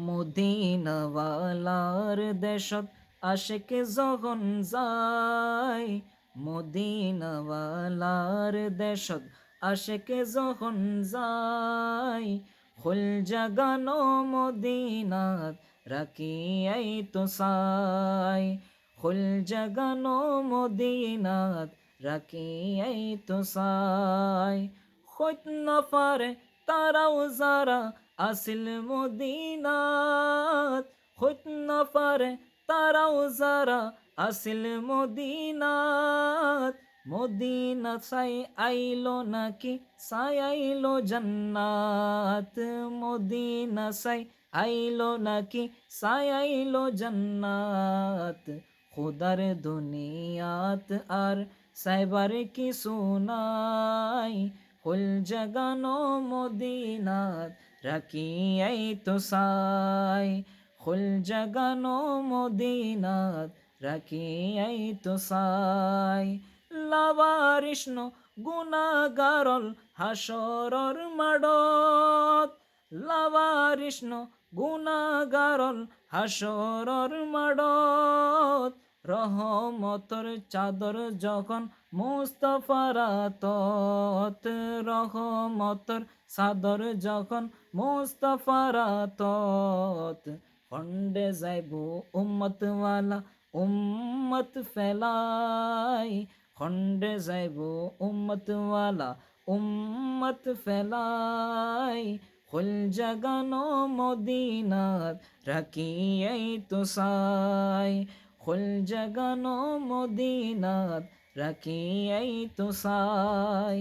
মদিনাওয়ালার দেশত আশেক যখন যায়, মদিনাওয়ালার দেশত আশেক যখন যায়, ফুল জাগানো মদিনাত রাখিয়াই তো সাই, ফুল জাগানো মদিনাত রাখিয়াই তো সাই। হইত না পারে তারাও যারা আসিল মদিনাত, হইত না পারে তারাও যারা আসিল মদিনাত, মদিনা চাই আইলো নাকি চাই আইলো জান্নাত, মদিনা চাই আইলো নাকি চাই আইলো জান্নাত। খুদার দুনিয়াত আর সাইবার কিছু নাই, ফুল জাগানো মদিনাত রাখিয়াই তো সাই, ফুল জাগানো মদিনাত রাখিয়াই তো সাই। লাবারিষ্ণ গুনাগারল হাসরর মাডত, লাবারিষ্ণ গুনাগারল হাসরর মাডত, রহমতর চাদর যখন মুস্তফার আতত, রহমতর চাদর যখন মুস্তফার আতত। খন্ডে যাইব উম্মতওয়ালা উম্মত ফেলাই, খন্ডে যাইব উম্মতওয়ালা উম্মত ফেলাই, ফুল জাগানো মদিনাত রাখিয়াই তো সাই, ফুল জাগানো মদিনাত রাখিয়াই তো সাই।